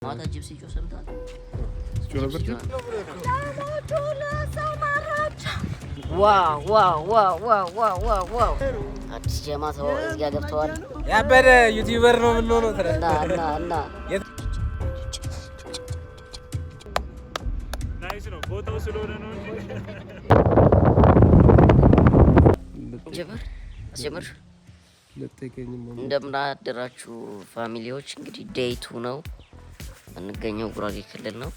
ማታ ጅብስ ይጮህ ሰምተሃል? ዋው አዲስ ጀማ ተው እዚያ ገብተዋል። ያበደ ዩቲዩበር ነው የምንሆነው እና ናይስ ነው ቦታው ስለሆነ ነው ጀመር እንደምን አደራችሁ ፋሚሊዎች። እንግዲህ ዴይ 2 ነው እንገኘው ጉራጌ ክልል ነው።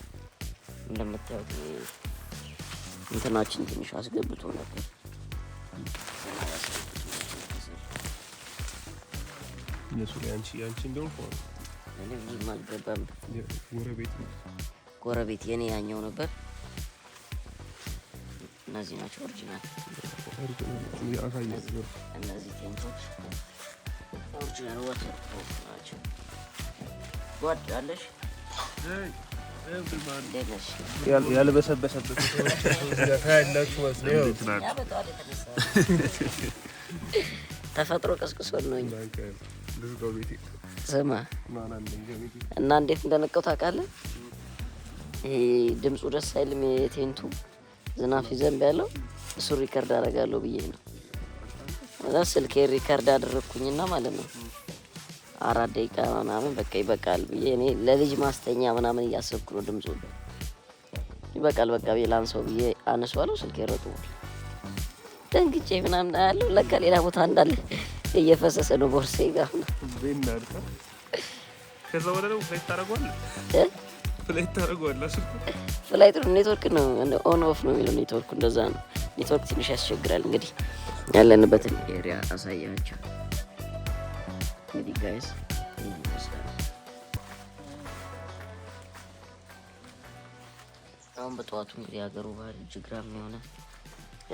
እንደምታዩት እንትናችን ትንሽ አስገብቶ ነበር። እነሱ ያንቺ እንደው እኔ ብዙም አልገባም። ጎረቤት የኔ ያኛው ነበር። እነዚህ ናቸው ኦሪጂናል። እነዚህ ቴንቶች ኦሪጂናል ዋተር ፕሩፍ ናቸው። ጓዳለሽ ያልበሰበሰበት ተፈጥሮ ቀስቅሶን ነው። ስማ እና እንዴት እንደነቀው ታውቃለህ? ይሄ ድምፁ ደስ አይልም። የቴንቱ ዝናብ ሲዘንብ ያለው እሱ ሪከርድ አደርጋለሁ ብዬ ነው። እዛ ስልኬ ሪከርድ አደረኩኝና ማለት ነው 4 ደቂቃ ምናምን በቃ ይበቃል ብዬ እኔ ለልጅ ማስተኛ ምናምን እያሰብኩ ነው። ድምፁ ይበቃል በቃ ቢላን ሰው ብዬ አነሷለሁ። ስልኬ ረጥቷል። ደንግጬ ምናምን ያለው ለካ ሌላ ቦታ እንዳለ እየፈሰሰ ነው ቦርሴ ጋር ነው። ከዛ ወደ ነው ፍላይት ታደርገዋለህ። ፍላይት ኔትወርክ ነው ኦን ኦፍ ነው የሚለው ኔትወርኩ። እንደዛ ነው። ኔትወርክ ትንሽ ያስቸግራል። እንግዲህ ያለንበትን ኤሪያ አሳያቸው። እንግዲህ ጋይስ አሁን በጠዋቱ እንግዲህ ሀገሩ ባህል ጅግራም የሆነ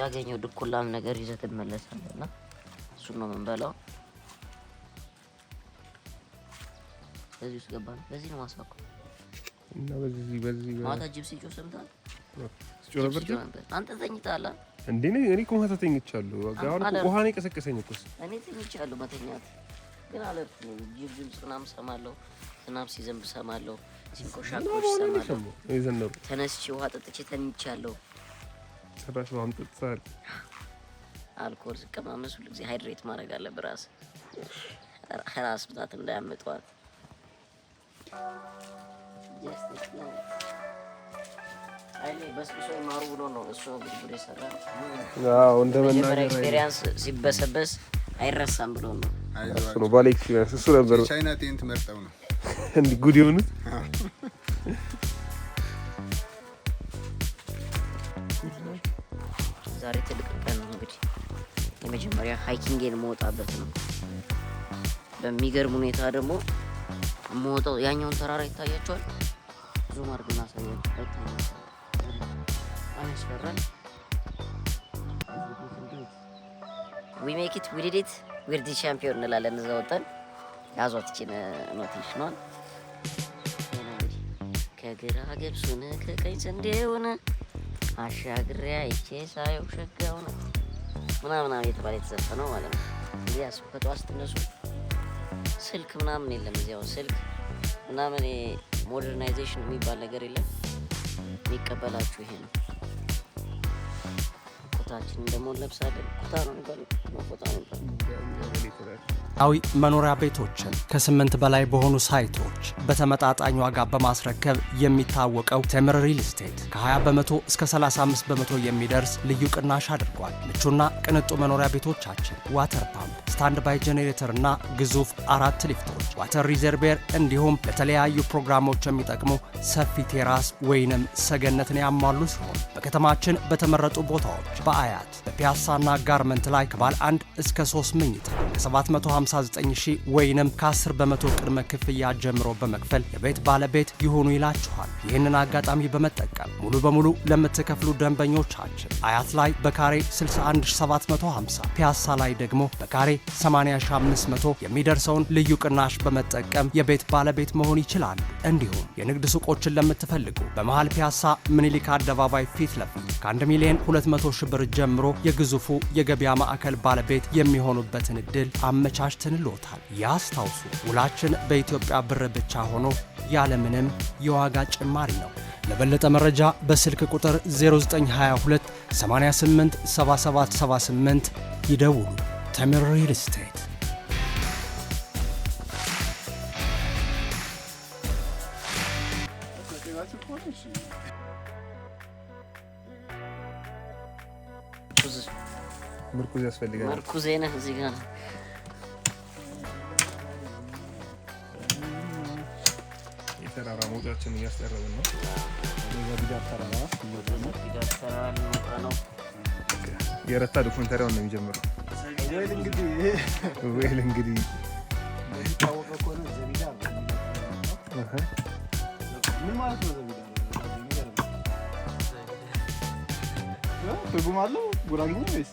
ያገኘው ድኩላም ነገር ይዘህ ትመለሳለህ እና እሱን ነው የምንበላው። በዚህ ውስጥ ገባን። በዚህ ነው ማሳኩ እና በዚህ ማታ ጅብስ ይጮህ ሰምተሃል? አንተ ተኝተሃል እንዴ? እኔ እኮ ማታ ተኝቻለሁ። አሁን ውሃ ነው የቀሰቀሰኝ እኮ እኔ ተኝቻለሁ። መተኛት ግን አለርኩኝ። ጅብ ድምፅ ምናምን ሰማለሁ። ዝናብ ሲዘንብ ሰማለሁ። ሲንኮሻኮሽ ሰማለሁ። ተነስቼ ውሃ ጠጥቼ ተኝቻለሁ። ጭራሽ ውሃም ጠጥተሃል? አልኮል ስቀማመስ ሁሉ ጊዜ ሃይድሬት ማድረግ አለብህ። ራስ ብታት እንዳያመጣዋት በስብሶ ይማሩ ብሎ ነው እሱ እንግዲህ ሰራ። አዎ እንደመናገር ኤክስፒሪየንስ ሲበሰበስ አይረሳም ብሎ ነው። እሱ ነው ባለ ኤክስፒሪየንስ እሱ ነበር። ቻይና ቴንት መርጠው ነው እንዴ ጉድ የሆኑት። ዛሬ ትልቅ ቀን ነው። እንግዲህ የመጀመሪያ ሃይኪንግን መውጣበት ነው። በሚገርም ሁኔታ ደግሞ ሞተው ያኛውን ተራራ ይታያቸዋል። ዙም አድርገን አሳያችሁ። አይታያችሁም? አያስፈራም? we make it we did it we're the champion እንላለን። እዛ ወጣን ያዟት እቺን ኖቲሽኗን ከግራ ገብሱን ከቀኝ ስንዴውን አሻግሬ አይቼ ሳየው ሸጋውን ምናምን እየተባለ የተዘፈነው ማለት ነው። እንግዲህ አስፈቶ አስተነሱ ስልክ ምናምን የለም እዚያው ስልክ ምናምን ሞደርናይዜሽን የሚባል ነገር የለም። የሚቀበላችሁ ይሄ ነው። ኩታችን ደግሞ ለብሳለን። ኩታ ነው የሚባለው ኮታ ነው አዊ መኖሪያ ቤቶችን ከ8 በላይ በሆኑ ሳይቶች በተመጣጣኝ ዋጋ በማስረከብ የሚታወቀው ቴምር ሪል ስቴት ከ20 በመቶ እስከ 35 በመቶ የሚደርስ ልዩ ቅናሽ አድርጓል። ምቹና ቅንጡ መኖሪያ ቤቶቻችን ዋተር ፓምፕ፣ ስታንድ ባይ ጄኔሬተር እና ግዙፍ 4 ሊፍቶች፣ ዋተር ሪዘርቬር እንዲሁም ለተለያዩ ፕሮግራሞች የሚጠቅሙ ሰፊ ቴራስ ወይንም ሰገነትን ያሟሉ ሲሆን በከተማችን በተመረጡ ቦታዎች በአያት በፒያሳና ጋርመንት ላይ ከባለ 1 እስከ 3 መኝታ ከ759,000 ወይንም ከ10 በመቶ ቅድመ ክፍያ ጀምሮ በመክፈል የቤት ባለቤት ይሁኑ ይላችኋል። ይህንን አጋጣሚ በመጠቀም ሙሉ በሙሉ ለምትከፍሉ ደንበኞቻችን አያት ላይ በካሬ 61750፣ ፒያሳ ላይ ደግሞ በካሬ 80500 የሚደርሰውን ልዩ ቅናሽ በመጠቀም የቤት ባለቤት መሆን ይችላሉ። እንዲሁም የንግድ ሱቆችን ለምትፈልጉ በመሃል ፒያሳ ምኒልክ አደባባይ ፊት ለፊት ከ1,200,000 ብር ጀምሮ የግዙፉ የገበያ ማዕከል ባለቤት የሚሆኑበትን እድል ሆቴል አመቻችተንልዎታል። ያስታውሱ፣ ውላችን በኢትዮጵያ ብር ብቻ ሆኖ ያለምንም የዋጋ ጭማሪ ነው። ለበለጠ መረጃ በስልክ ቁጥር 0922 88 7778 ይደውሉ። ተምር ሪል ስቴት። ምርኩዝ ያስፈልጋል። ምርኩዝ ነህ እዚህ ጋር የተራራ መውጫችን እያስጠረብን ነው። ዘቢዳር ተራራ ነው። የረታ ዶክመንታሪውን ነው የሚጀምረው። ወይል እንግዲህ የሚታወቀው ከሆነ ዘቢዳር ምን ማለት ነው? ዘቢዳር ትርጉም አለው ጉራጌኛ ወይስ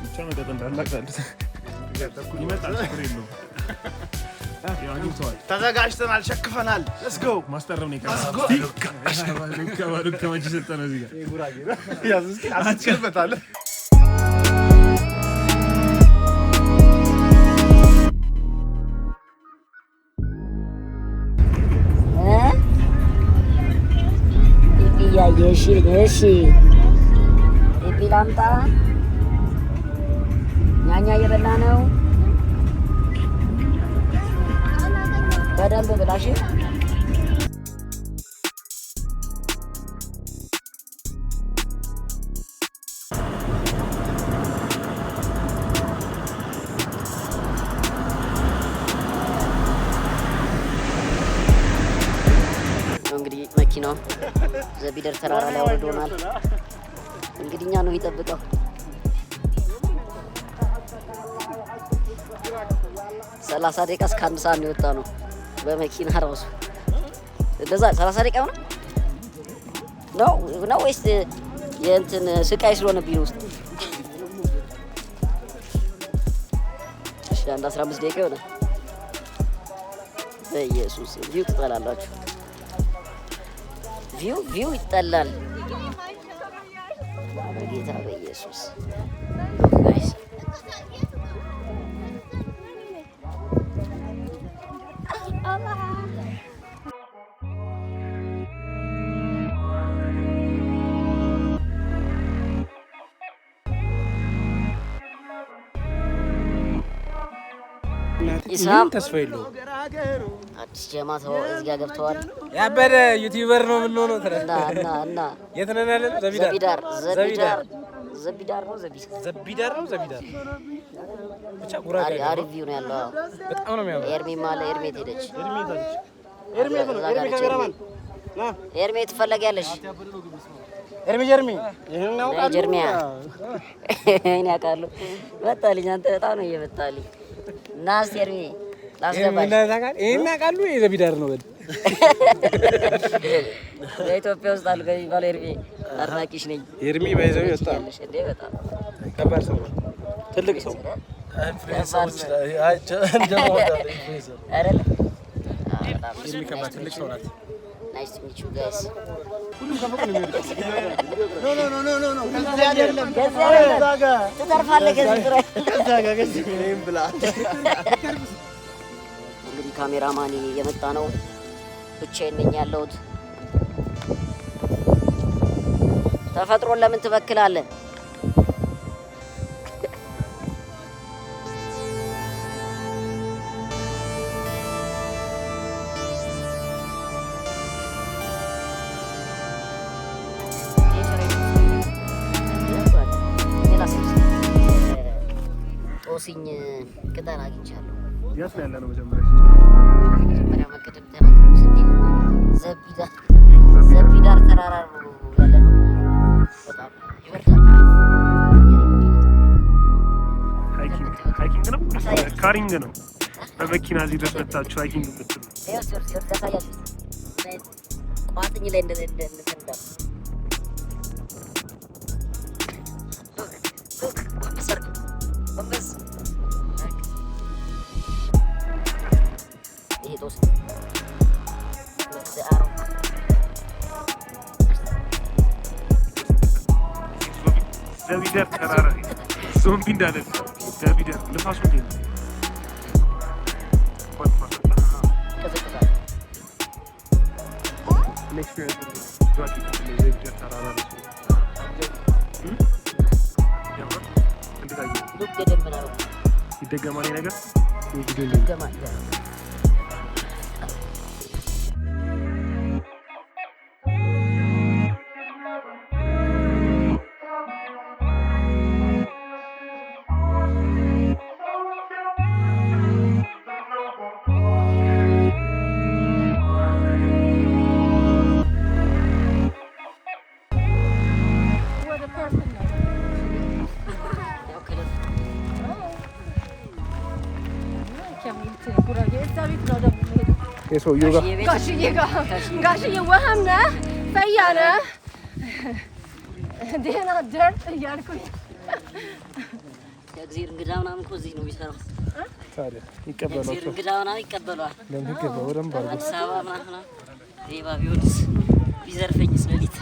ብቻ መጠጥ እንዳላቃልት ይመጣል። ችግር የለውም። ተዘጋጅተናል፣ ሸክፈናል። let's go ማስጠረብ ነው ይቀራል። ከማጂ ሰጠነ እዚህ ጋር ጉራጌ ያዝ እስኪ አስችልበታል። እሺ ላምጣ። ኛኛ እየበላ ነው። በደንብ ብላሽ። እንግዲህ መኪናው ዘቢደር ተራራ ላይ አውርዶናል። እንግዲህ እኛ ነው ይጠብቀው። 30 ደቂቃ እስከ 1 ሰዓት ነው የወጣ ነው በመኪና ራሱ። እንደዛ 30 ደቂቃ ነው ወይስ የእንትን ስቃይ ስለሆነብኝ ውስጥ? እሺ አንድ 15 ደቂቃ ይሆናል። በኢየሱስ ቪው ትጠላላችሁ። ቪው ይጠላል። በጌታ በኢየሱስ ጋይስ ኢሳም ተስፋ የለውም። አዲስ ጀማት እዚህ ጋር ገብተዋል። ያበደ ዩቲዩበር ነው የምንሆነው። እና የት ነን ያለነው? ዘቢዳር ብቻ ጉራጌ አሪፍ ቪው ነው ያለው። በጣም ነው የሚያምረው። ኤርሚም አለ። ኤርሜት ሄደች። ኤርሜ ትፈለጊያለሽ? ጀርሚያ እኔ አውቃለሁ። መጣልኝ። አንተ በጣም ነው እየመጣልኝ። እና እስኪ ኤርሜ ላስገባሽ። ይሄን ያውቃሉ። የዘቢዳር ነው። በኢትዮጵያ ውስጥ አሉ ከሚባለው ኤርሜ አድናቂሽ ነኝ። ኤርሚ ባይዘው ይወጣል እንዴ! በጣም ከባድ ሰው ነው። ትልቅ ሰው ኢንፍሉዌንሰሮች ኤርሚ ከባድ ትልቅ ሰው ናት። ናይስ ቱ ሚት ዩ ጋይስ። ሁሉም ከፈቀ ነው የሚሄድ። ኖ ከዚህ አይደለም ትተርፋለህ። ከዚህ ብላ እንግዲህ ካሜራማን የመጣ ነው። ብቻዬን ነኝ ያለሁት። ተፈጥሮን ለምን ትበክላለህ? ጦስኝ ቅጠል አግኝቻለሁ። ያስ ያለ ነው መጀመሪያ መቀደም ተናገሩ። ዘቢዳር ተራራ ነው ያለ ነው። በጣም ይወርዳል። ሃይኪንግ ነው ካሪንግ ነው። በመኪና እዚህ ድረስ መጣችሁ ሃይኪንግ የምትሉ ቋጥኝ ላይ እንደ ዘቢደር ተራራ ዞምቢ እንዳለ ዘቢደር ንፋሱ እንዴት ነው? ይደገማል ነገር የሰውዬው ጋር ጋሽዬ ውሃም ነህ ፈያ ነህ ደህና አደርክ እያልኩኝ የእግዚአብሔር እንግዳ ምናምን እኮ እዚህ ነው የሚሰራው። ታዲያ ይቀበሏቸው። የእግዚአብሔር እንግዳ ምናምን ይቀበሏል። ለምትገባ ወደም ባርጎ አዲስ አበባ ምናምን ሌባ ቢሆንስ ቢዘርፈኝስ ሌሊት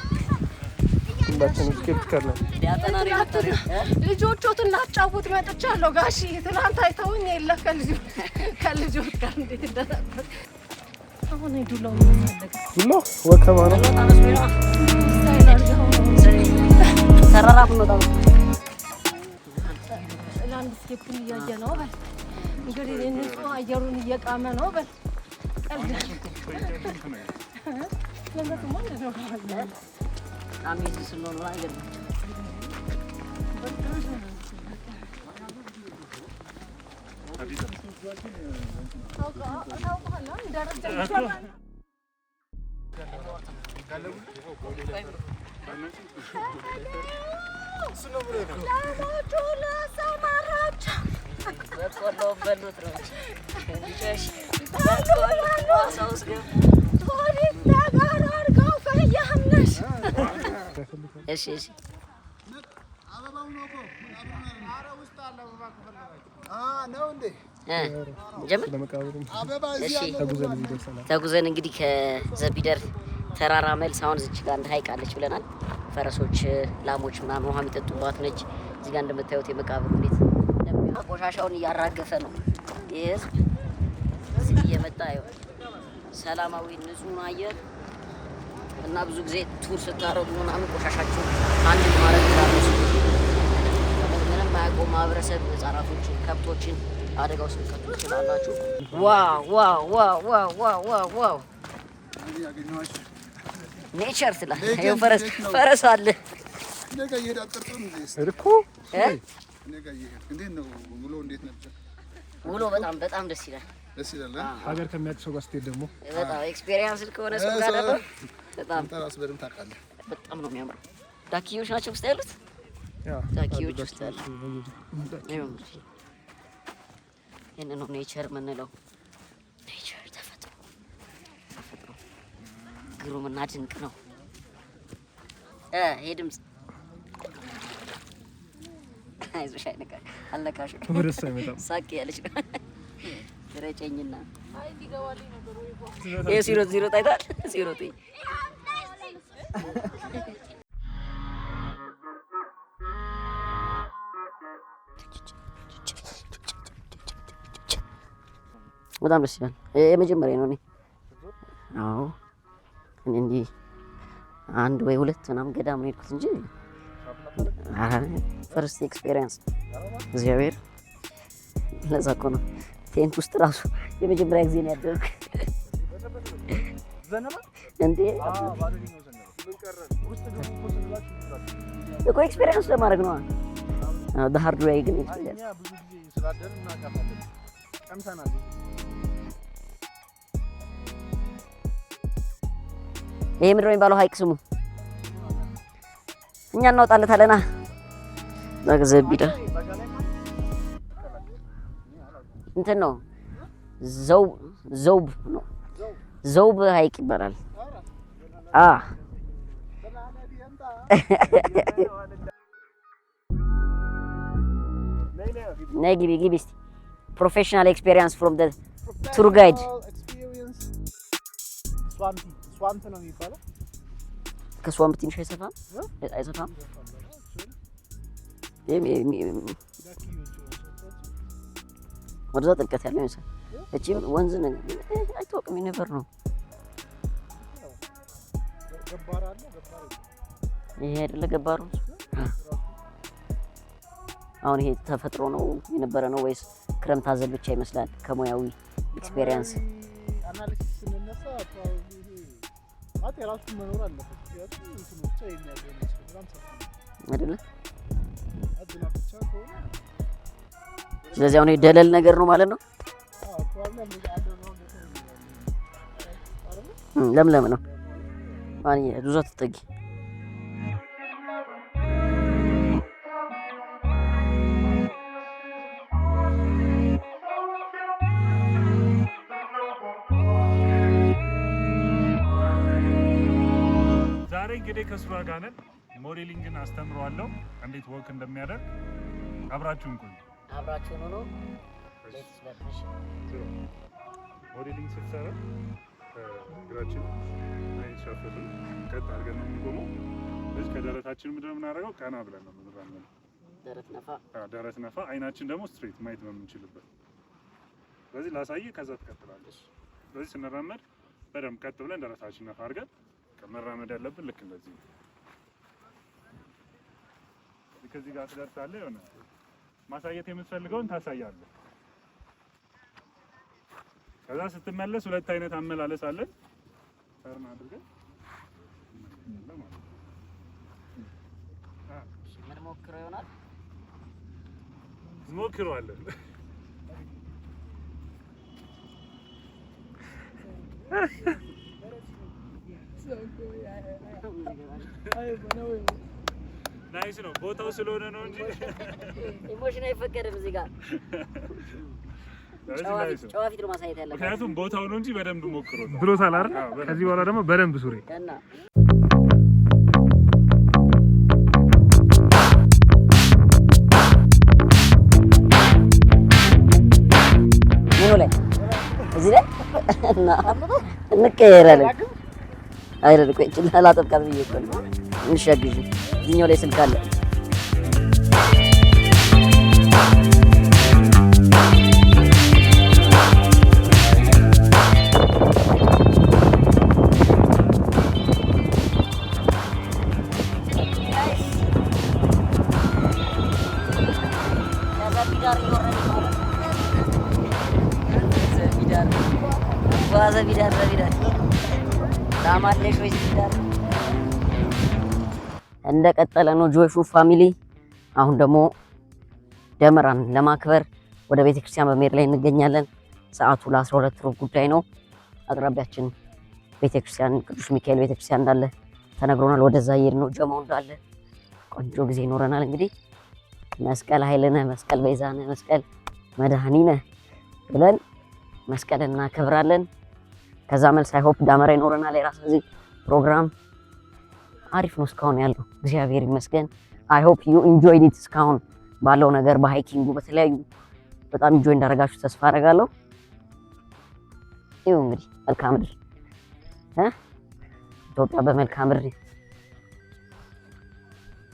ሁላችንም ስኬፕቲካል ነን። ሊያጠና ነው የመጣው። ልጆቹን ላጫውት መጥቻለሁ ጋሽዬ። ትናንት አይተውኝ የለ ከልጆች ጋር እንዴት እንደነበር አሁን ዱላው ዱላ ወከማ ነው። ተራራ ብንወጣ ላንድስኬፑን እያየ ነው በል እንግዲህ ንጹህ አየሩን እየቃመ ነው በል ቀልድ ለምን ማለት ነው አሜዚ ስለሆነ አይደለም እሺ እሺ ተጉዘን እንግዲህ ከዘቢደር ተራራ መልስ አሁን እዚች ጋር አንድ ሀይቅ አለች ብለናል። ፈረሶች፣ ላሞች ምናምን ውሃ የሚጠጡባት ነች። እዚህ ጋር እንደምታዩት የመቃብሩ ቤት ቆሻሻውን እያራገፈ ነው። ይህ ህዝብ እዚህ እየመጣ ሰላማዊ ንጹህ አየር እና ብዙ ጊዜ ቱር ስታረጉ ምናምን ቆሻሻችሁን አንድ ማድረግ ራሱ ምንም ማያውቀው ማህበረሰብ ህጻናቶችን፣ ከብቶችን አደጋ ውስጥ ልከቱ ትችላላችሁ። ዋው ዋው ዋው ዋው ዋው ዋው ዋው ኔቸር ስላ ይኸው ፈረስ አለ ነገ እየሄዳጠርጡ እኮ ነገ እየሄድ እንዴት ነው ውሎ? እንዴት ነበር ውሎ? በጣም ደስ ይላል። ደስ ይላል። ሀገር ከሚያውቅ ሰው ጋር ስትሄድ ደግሞ በጣም ኤክስፔሪየንስ ከሆነ ሰው ጋር ደግሞ በጣም ተራስ በደምብ ታውቃለህ። በጣም ነው የሚያምረው። ዳኪዎች ናቸው ውስጥ ያሉት። ዳኪዎች ውስጥ ያሉ ይህን ነው ኔቸር የምንለው። ኔቸር ተፈጥሮ ግሩምና ድንቅ ነው። ይሄ ድምፅ አይዞሽ አልነካሽም። ወደሱ አይመጣም። ሳቅ ያለች ነው ረጨኝና ይሄ ሲሮጥ አይታል ሲሮጥ በጣም ደስ ይላል። የመጀመሪያ ነው እኔ አዎ እኔ እንዲህ አንድ ወይ ሁለት ምናምን ገዳም ነው የሄድኩት እንጂ ፈርስት ኤክስፔሪየንስ እግዚአብሔር ለዛ እኮ ነው ቴንት ውስጥ ራሱ የመጀመሪያ ጊዜ ነው ያደረኩት። እንዴ እኮ ኤክስፔሪየንስ ለማድረግ ነው። ሃርድ ዌይ ግን ኤክስፔሪየንስ ይሄ ምንድን ነው የሚባለው ሀይቅ ስሙ? እኛ እናወጣለታለና ዘቢደር እንትን ነው ዘውብ ነው። ዘውብ ሀይቅ ይባላል። ነይ ግቢ እስኪ ፕሮፌሽናል ኤክስፔሪየንስ ፍሮም ዘ ቱር ጋይድ። ስዋምፕ ነው የሚባለው። ከስዋምፕ ትንሽ አይሰፋም? ወደዛ ጥልቀት ያለው ይመስላል። እቺም ወንዝ ነው አይታወቅም። ነበር ነው ይሄ አይደለ ገባሩ? አሁን ይሄ ተፈጥሮ ነው የነበረ ነው ወይስ ክረምት አዘል ብቻ ይመስላል? ከሙያዊ ኤክስፒሪየንስ አናሊሲስ ስንነሳ ማለት የራሱ መኖር አለበት። ያው እንትኑ ብቻ የሚያገኝ ነው አይደለ? አድና ብቻ ከሆነ ስለዚህ አሁን ደለል ነገር ነው ማለት ነው። ለምለም ነው ማን ብዙ ተጠጊ ዛሬ እንግዲህ ከእሱ ጋር ነን። ሞዴሊንግን አስተምረዋለሁ እንዴት ወክ እንደሚያደርግ አብራችሁን ቆዩ። አብራችሁን ሆኖ ሞዴሊንግ ስትሰራ እግራችን አይሻፈቱ ቀጥ አድርገን ነው የምንቆመው። እዚህ ከደረታችን ምንድን ነው የምናደርገው? ቀና ብለን ነው የምንራመደው። ደረት ነፋ። አይናችን ደግሞ ስትሬት ማየት ነው የምንችልበት። ስለዚህ ላሳይ፣ ከዛ ትቀጥላለች። ስለዚህ ስንራመድ በደንብ ቀጥ ብለን ደረታችን ነፋ አድርገን መራመድ ያለብን ልክ እንደዚህ ነው። ከዚህ ጋር ትደርሳለህ። የሆነ ማሳየት የምትፈልገውን ታሳያለህ። ከዛ ስትመለስ ሁለት አይነት አመላለስ አለን። ተርን አድርገን ምን ሞክረው ይሆናል እንሞክረዋለን። ናይስ ነው ቦታው ስለሆነ ነው እንጂ ኢሞሽን አይፈቀድም እዚህ ጋር ጨዋ ፊት ነው ማሳየት ያለበት። ምክንያቱም ቦታው ነው እንጂ በደንብ ሞክሮታል ብሎታል አይደል? ከዚህ በኋላ ደግሞ በደንብ ሱሪ እና ምን ላይ እዚህ ላይ እና እንቀየራለን አይደል? ቆይ ጭላላ ጠብቃት ብዬ እኮ ነው። እንሻግዙ እዚህኛው ላይ ስልክ አለ። እንደቀጠለ ነው ጆሹ ፋሚሊ። አሁን ደግሞ ደመራን ለማክበር ወደ ቤተክርስቲያን በመሄድ ላይ እንገኛለን። ሰዓቱ ለ12 ሩብ ጉዳይ ነው። አቅራቢያችን ቤተክርስቲያን ቅዱስ ሚካኤል ቤተክርስቲያን እንዳለ ተነግሮናል። ወደዛ እየሄድን ነው። ጀማው እንዳለ ቆንጆ ጊዜ ይኖረናል። እንግዲህ መስቀል ኃይልነ፣ መስቀል ቤዛነ፣ መስቀል መድኃኒነ ብለን መስቀል እናከብራለን። ከዛ መልስ አይ ሆፕ ዳመራ ይኖረናል። የራሳችን ፕሮግራም አሪፍ ነው እስካሁን ያለው እግዚአብሔር ይመስገን። አይ ሆፕ ዩ ኢንጆይድ ኢት እስካሁን ባለው ነገር በሃይኪንጉ በተለያዩ በጣም ኢንጆይ እንዳደረጋችሁ ተስፋ አደርጋለሁ። ይኸው እንግዲህ መልካም ምድር ኢትዮጵያ በመልካም ምድር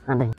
አንደኛ